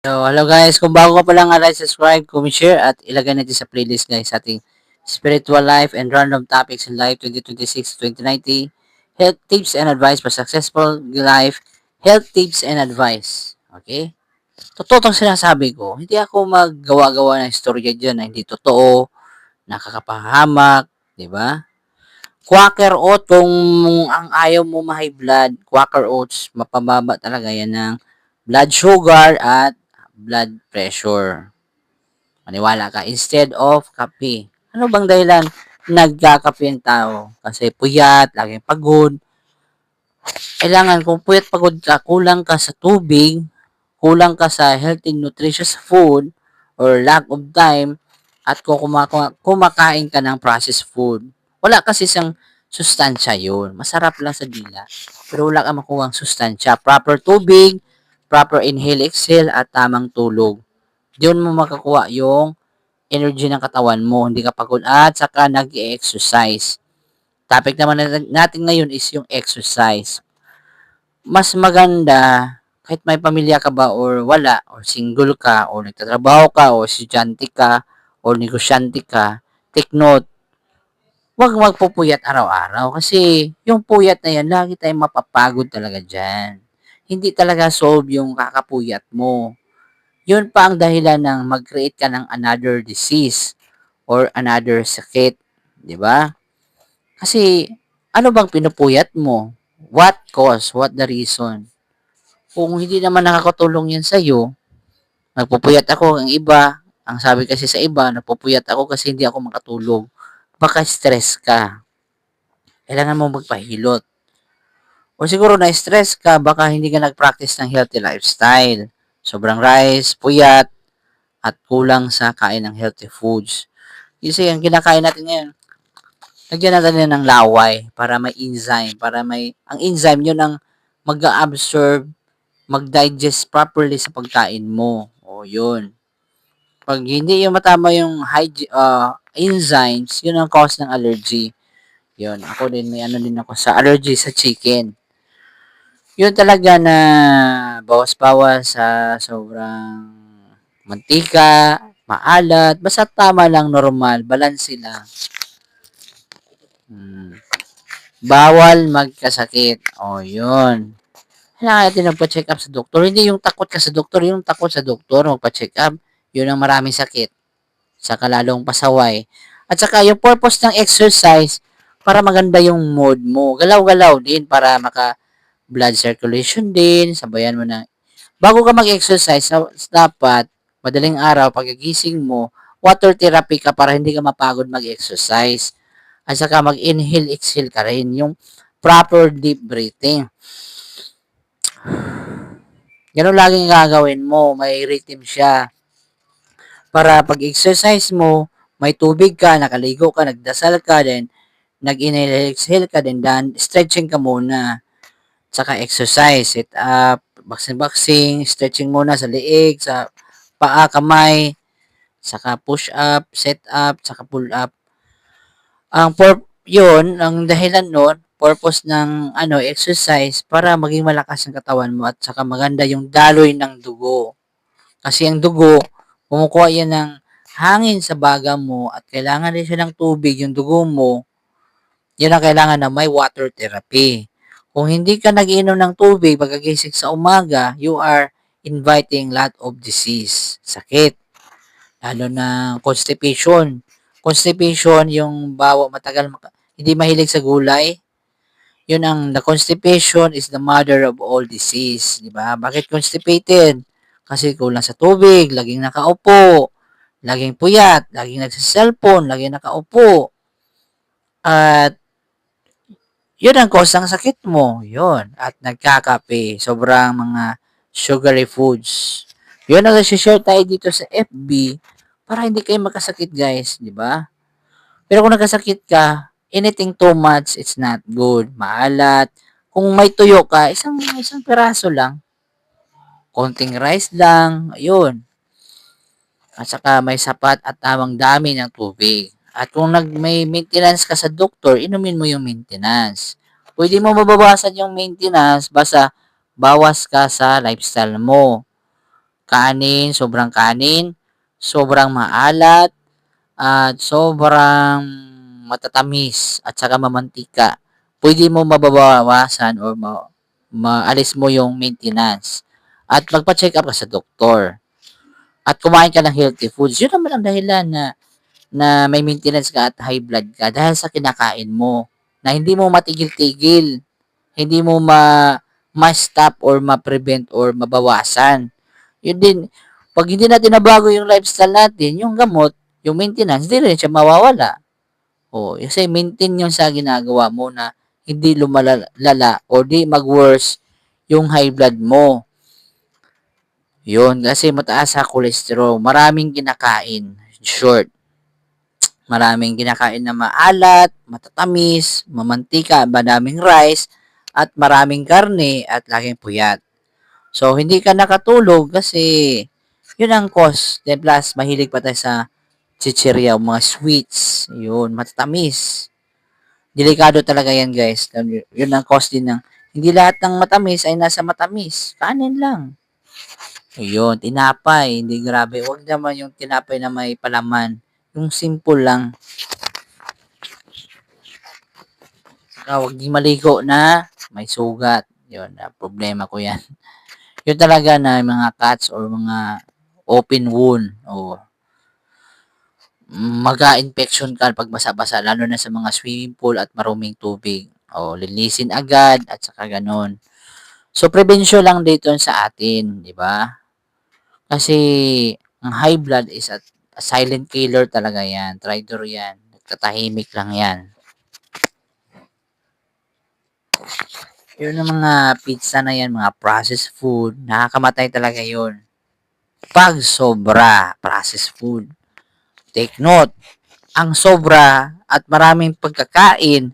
So, hello guys. Kung bago ka pa lang, like, subscribe, comment, share, at ilagay natin sa playlist guys sa ating spiritual life and random topics in life 2026-2090. Health tips and advice for successful life. Health tips and advice. Okay? Totoo itong sinasabi ko. Hindi ako maggawa-gawa ng istorya dyan na hindi totoo, nakakapahamak, di ba? Quaker oat, kung ang ayaw mo ma-high blood, Quaker oats, mapababa talaga yan ng blood sugar at blood pressure. Maniwala ka, instead of kape. Ano bang dahilan nagkakape ang tao? Kasi puyat, laging pagod. Kailangan kung puyat pagod ka, kulang ka sa tubig, kulang ka sa healthy nutritious food, or lack of time, at kung kumakain ka ng processed food. Wala kasi siyang sustansya yun. Masarap lang sa dila. Pero wala ka makuha sustansya. Proper tubig, proper inhale, exhale, at tamang tulog. Diyon mo makakuha yung energy ng katawan mo, hindi ka pagod at saka nag-exercise. Topic naman natin ngayon is yung exercise. Mas maganda kahit may pamilya ka ba or wala, or single ka, or nagtatrabaho ka, o estudyante ka, or negosyante ka, take note, huwag magpupuyat araw-araw kasi yung puyat na yan, lagi tayong mapapagod talaga dyan. Hindi talaga solve yung kakapuyat mo. Yun pa ang dahilan ng mag-create ka ng another disease or another sakit, 'di ba? Kasi ano bang pinupuyat mo? What cause? What the reason? Kung hindi naman nakakatulong 'yan sa iyo, nagpupuyat ako ang iba, ang sabi kasi sa iba, nagpupuyat ako kasi hindi ako makatulog. Baka stress ka. Kailangan mo magpahilot. O siguro na-stress ka, baka hindi ka nag-practice ng healthy lifestyle. Sobrang rice, puyat, at kulang sa kain ng healthy foods. Kasi ang kinakain natin ngayon, lagyan natin yan ng laway para may enzyme, ang enzyme yun ang mag-absorb, mag-digest properly sa pagkain mo. O yun. Pag hindi yung matama yung enzymes, yun ang cause ng allergy. Yun, ako din, may ano din ako sa allergy sa chicken. Yun talaga na bawas-bawas sa sobrang mantika, maalat, basta tama lang, normal, balanse lang. Hmm. Bawal magkasakit. O, yun. Kailangan natin magpa-check up sa doktor. Hindi yung takot ka sa doktor, yung takot sa doktor, magpa-check up. Yun ang maraming sakit. Saka lalong pasaway. At saka yung purpose ng exercise, para maganda yung mood mo. Galaw-galaw din para maka blood circulation din. Sabayan mo na. Bago ka mag-exercise, dapat madaling araw, pagkagising mo, water therapy ka para hindi ka mapagod mag-exercise. At saka mag-inhale, exhale ka rin. Yung proper deep breathing. Ganun laging gagawin mo. May rhythm siya. Para pag-exercise mo, may tubig ka, nakaligo ka, nagdasal ka, then nag-inhale, exhale ka, then stretching ka muna. Saka exercise, sit up, boxing, stretching muna sa leeg, sa paa, kamay, saka push up, set up, saka pull up. Yun, ang dahilan nun, purpose ng exercise para maging malakas ang katawan mo at saka maganda yung daloy ng dugo. Kasi ang dugo, kumukuha yan ng hangin sa baga mo at kailangan din siya ng tubig, yung dugo mo, yun ang kailangan na may water therapy. Kung hindi ka nag-inom ng tubig pagkagising sa umaga, you are inviting lot of disease, sakit, lalo na constipation. Constipation, yung matagal hindi mahilig sa gulay, yun the constipation is the mother of all disease, di ba? Bakit constipated? Kasi kulang sa tubig, laging nakaupo, laging puyat, laging nagsa-cellphone, laging nakaupo. At yun ang cause ng sakit mo. Yun. At nagkakape. Sobrang mga sugary foods. Yun ang share tayo dito sa FB para hindi kayo magkasakit guys. Di ba? Pero kung nagkasakit ka, anything too much, it's not good. Maalat. Kung may tuyo ka, isang peraso lang. Konting rice lang. Ayun. At saka may sapat at tamang dami ng tubig. At kung may maintenance ka sa doktor, inumin mo yung maintenance. Pwede mo mababawasan yung maintenance basta bawas ka sa lifestyle mo. kanin, sobrang maalat, at sobrang matatamis at saka mamantika. Pwede mo mababawasan or maalis mo yung maintenance. At magpa-check up ka sa doktor. At kumain ka ng healthy foods. Yun naman ang dahilan na may maintenance ka at high blood ka dahil sa kinakain mo na hindi mo matigil-tigil, hindi mo ma-stop or ma-prevent or mabawasan. Yun din, pag hindi natin nabago yung lifestyle natin, yung gamot, yung maintenance, hindi rin siya mawawala. O, kasi maintain yung sa ginagawa mo na hindi lumalala o di mag-worse yung high blood mo. Yun, kasi mataas sa cholesterol. Maraming kinakain. Short. Maraming kinakain na maalat, matatamis, mamantika, madaming rice, at maraming karne at laging puyat. So, hindi ka nakatulog kasi yun ang cause. Then plus, mahilig pa tayo sa chichirya, mga sweets. Yun, matatamis. Delikado talaga yan, guys. Yun ang cause din ng hindi lahat ng matamis ay nasa matamis. Kanin lang. Ayun, tinapay. Hindi grabe. Huwag naman yung tinapay na may palaman. Yung simple lang. Huwag di maligo na may sugat. Yun, problema ko yan. Yun talaga na mga cuts or mga open wound o maga-infection ka pag basa-basa lalo na sa mga swimming pool at maruming tubig. O linisin agad at saka ganun. So prevention lang dito sa atin, di ba? Kasi ang high blood is a silent killer talaga yan. Traitor yan. Nagtatahimik lang yan. Yun ang mga pizza na yan, mga processed food, nakakamatay talaga yun. Pag sobra processed food. Take note, ang sobra at maraming pagkakain,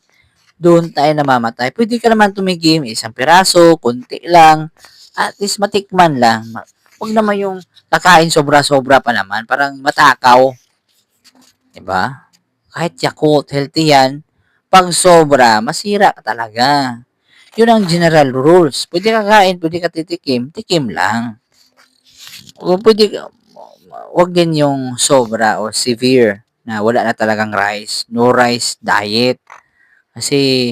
doon tayo namamatay. Pwede ka naman tumigim, isang piraso, konti lang, at least matikman lang. Huwag naman yung kakain sobra-sobra pa naman, parang matakaw. Diba? Kahit Yakult, healthy yan, pag sobra, masira ka talaga. Yun ang general rules. Pwede ka kain, pwede ka titikim, tikim lang. O pwede, wag din yung sobra o severe na wala na talagang rice. No rice diet. Kasi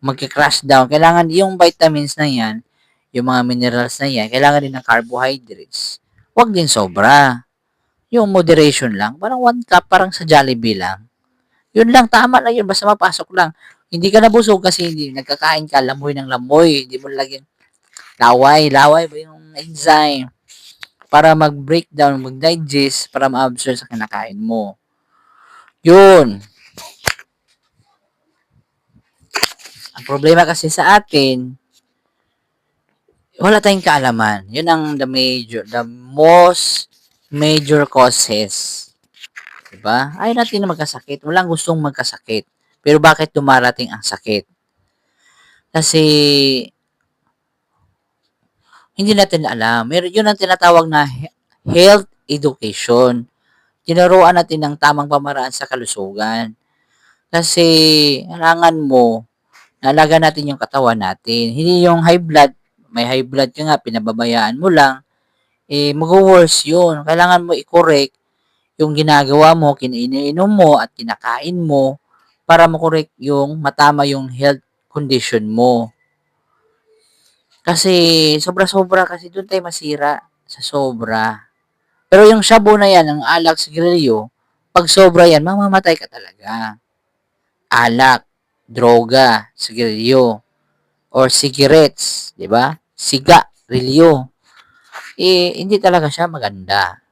magka-crash down. Kailangan yung vitamins na yan, yung mga minerals na yan, kailangan din ng carbohydrates. Wag din sobra. Yung moderation lang. Parang 1 cup, parang sa Jollibee lang. Yun lang, tama lang yun. Basta mapasok lang. Hindi ka nabusog kasi hindi nagkakain ka, lamoy ng lamoy. Hindi mo lagyan laway. Laway ba yung enzyme? Para mag-breakdown, mag-digest, para ma-absorb sa kinakain mo. Yun. Ang problema kasi sa atin, wala tayong kaalaman. Yun ang the most major causes. Diba? Ayaw natin na magkasakit. Walang gustong magkasakit. Pero bakit dumarating ang sakit? Kasi hindi natin alam. Yun ang tinatawag na health education. Tinuruan natin ng tamang pamaraan sa kalusugan. Kasi kailangan mo, nalaga natin yung katawan natin. Hindi yung high blood, may high blood ka nga, pinababayaan mo lang, mag-worse yun. Kailangan mo i-correct yung ginagawa mo, kiniinom mo at kinakain mo para makorek yung matama yung health condition mo. Kasi sobra-sobra kasi doon tayo masira sa sobra. Pero yung shabu na yan, ang alak, sigarilyo, pag sobra yan, mamamatay ka talaga. Alak, droga, sigarilyo, or cigarettes, di ba? Siga, rilyo. Hindi talaga siya maganda.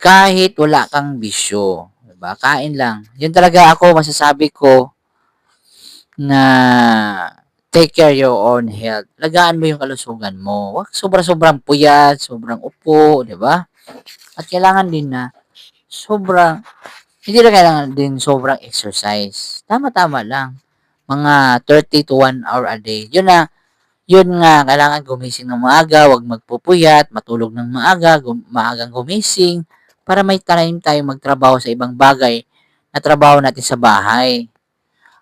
Kahit wala kang bisyo, di ba? Kain lang. Yun talaga ako, masasabi ko na take care your own health. Lagaan mo yung kalusugan mo. Wag sobra-sobrang puyat, sobrang upo, di ba? At kailangan din na sobrang, hindi na kailangan din sobrang exercise. Tama-tama lang. Mga 30 to 1 hour a day. Yun nga, kailangan gumising ng maaga, wag magpupuyat, matulog ng maaga, maagang gumising, para may time tayo magtrabaho sa ibang bagay na trabaho natin sa bahay.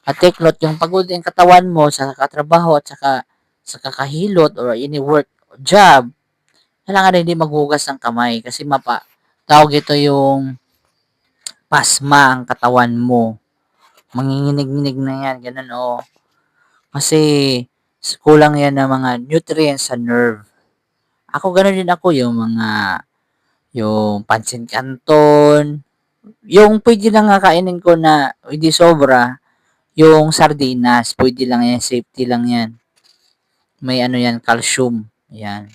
At take note, yung pagod yung katawan mo sa katrabaho at saka sa kakahilot or any work or job, kailangan hindi maghugas ng kamay kasi tawag ito yung pasma ang katawan mo. Manginginig-nginig na yan, ganun oh. Kasi kulang yan ng mga nutrients sa nerve. Ako ganun din ako yung yung pansin canton, yung pwede lang nga kainin ko na hindi sobra, yung sardinas, pwede lang yan, safety lang yan. May ano yan, calcium. Yan.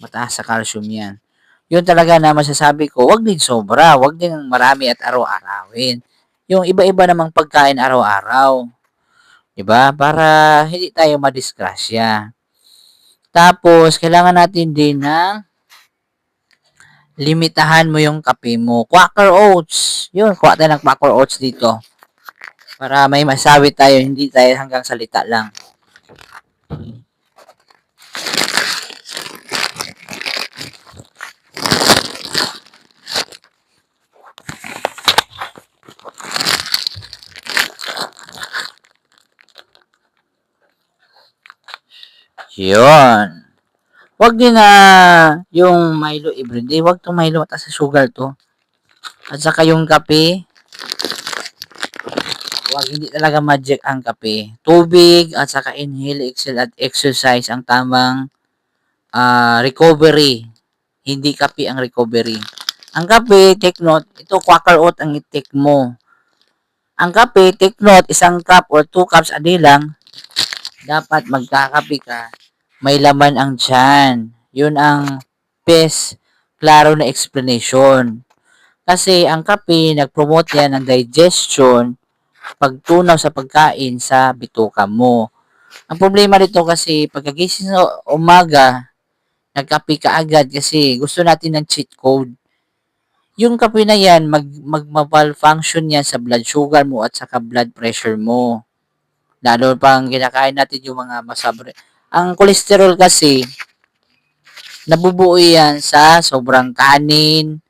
Mataas sa calcium yan. Yun talaga na masasabi ko, wag din sobra, wag din marami at araw-arawin. Yung iba-iba namang pagkain araw-araw. 'Di ba? Para hindi tayo madisgrasya. Tapos, kailangan natin din na limitahan mo yung kape mo. Quaker Oats. Yun, kuha tayo ng Quaker Oats dito. Para may masabi tayo, hindi tayo hanggang salita lang. Yun. Wag din na yung Milo everyday. Wag tong Milo mataas sa sugar to. At saka yung kape, wag hindi talaga magic ang kape. Tubig at saka inhale, exhale at exercise ang tamang recovery. Hindi kape ang recovery. Ang kape, take note, ito Quaker Oat ang i-take mo. Ang kape, take note, isang cup or 2 cups a day lang, dapat magkakape ka. May laman ang tiyan. Yun ang best, klaro na explanation. Kasi ang kape, nag-promote yan ng digestion, pagtunaw sa pagkain sa bituka mo. Ang problema dito kasi, pagkagising sa umaga, nagkape ka agad kasi gusto natin ng cheat code. Yung kape na yan, mag-malfunction yan sa blood sugar mo at saka blood pressure mo. Lalo pang kinakain natin yung mga masabre. Ang cholesterol kasi, nabubuo yan sa sobrang kanin,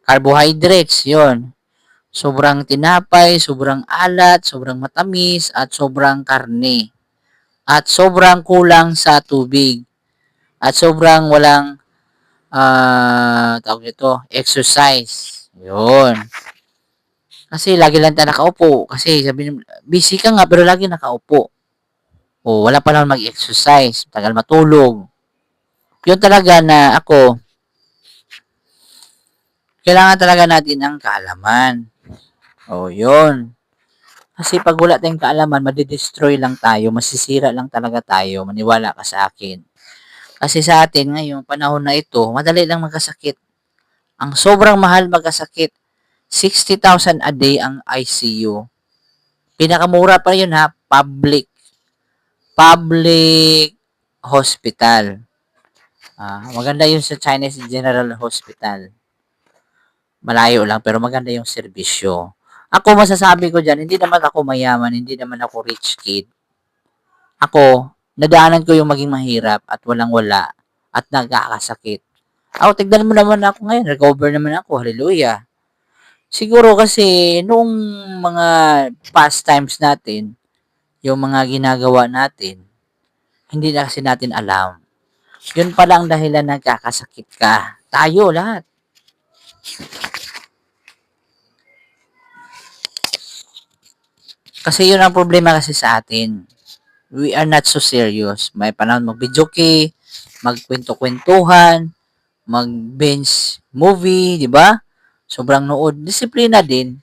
carbohydrates, yon. Sobrang tinapay, sobrang alat, sobrang matamis, at sobrang karne. At sobrang kulang sa tubig. At sobrang walang tawag ito, exercise. Yun. Kasi lagi lang tayo nakaupo. Kasi sabi niyo, busy ka nga pero lagi nakaupo. O wala pa naman mag-exercise. Tagal matulog. Yun talaga na ako, kailangan talaga natin ang kaalaman. O yun. Kasi pag wala tayong kaalaman, madidestroy lang tayo, masisira lang talaga tayo. Maniwala ka sa akin. Kasi sa atin ngayong panahon na ito, madali lang magkasakit. Ang sobrang mahal magkasakit, 60,000 a day ang ICU. Pinakamura pa yun ha, public hospital. Maganda yun sa Chinese General Hospital. Malayo lang pero maganda yung serbisyo. Ako masasabi ko dyan, hindi naman ako mayaman, hindi naman ako rich kid. Ako, nadaanan ko yung maging mahirap at walang-wala at nagkakasakit. Ako, tignan mo naman ako ngayon, recover naman ako, hallelujah. Siguro kasi noong mga past times natin, yung mga ginagawa natin, hindi na kasi natin alam. Yun pala ang dahilan nagkakasakit ka. Tayo lahat. Kasi yun ang problema kasi sa atin. We are not so serious. May panahon mag-videoke, magkwento-kwentuhan, mag-binge movie, di ba? Sobrang nood. Disiplina din.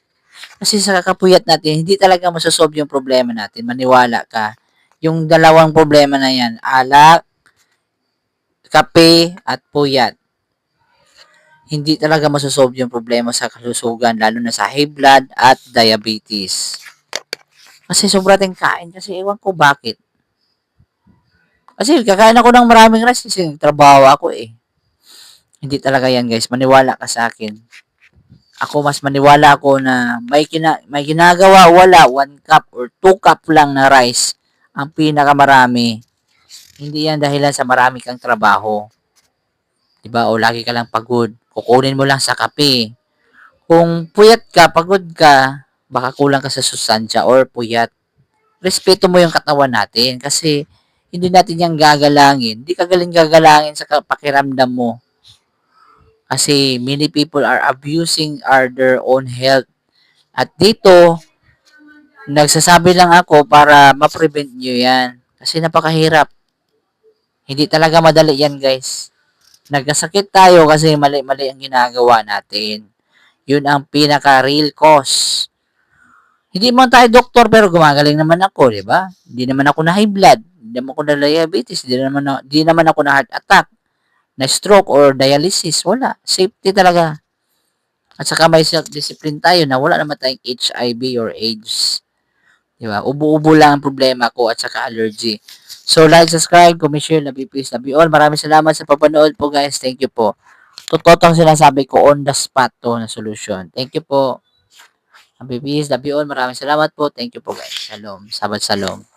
Kasi sa kakapuyat natin, hindi talaga masasolve yung problema natin. Maniwala ka. Yung dalawang problema na yan, alak, kape, at puyat. Hindi talaga masasolve yung problema sa kalusugan, lalo na sa high blood at diabetes. Kasi sobra tayong kain kasi ewan ko bakit. Kasi kakain ako ng maraming rice kasi nagtrabaho ako eh. Hindi talaga yan guys, maniwala ka sa akin. Ako mas maniwala ako na may ginagawa, wala 1 cup or 2 cup lang na rice ang pinakamarami. Hindi yan dahilan sa marami kang trabaho. 'Di ba? O lagi ka lang pagod. Kukunin mo lang sa kape. Kung puyat ka, pagod ka, baka kulang ka sa sustansya or puyat. Respeto mo yung katawan natin kasi hindi natin yan gagalangin. Hindi ka galing gagalangin sa pakiramdam mo. Kasi many people are abusing their own health. At dito, nagsasabi lang ako para ma-prevent nyo yan. Kasi napakahirap. Hindi talaga madali yan, guys. Nagkasakit tayo kasi mali-mali ang ginagawa natin. Yun ang pinaka-real cause. Hindi man tayo doktor pero gumagaling naman ako, di ba? Hindi naman ako na high blood, hindi naman ako na diabetes, hindi naman ako na heart attack, na stroke or dialysis, wala. Safety talaga. At saka may self-discipline tayo na wala naman tayong HIV or AIDS. Di ba? Ubo-ubo lang ang problema ko at saka allergy. So, like, subscribe, comment, share, love you, peace, love you all. Maraming salamat sa papanood po, guys. Thank you po. Totoo tong sinasabi ko, on the spot to na solution. Thank you po. Happy peace, love you all. Maraming salamat po. Thank you po, guys. Shalom. Sabat shalom.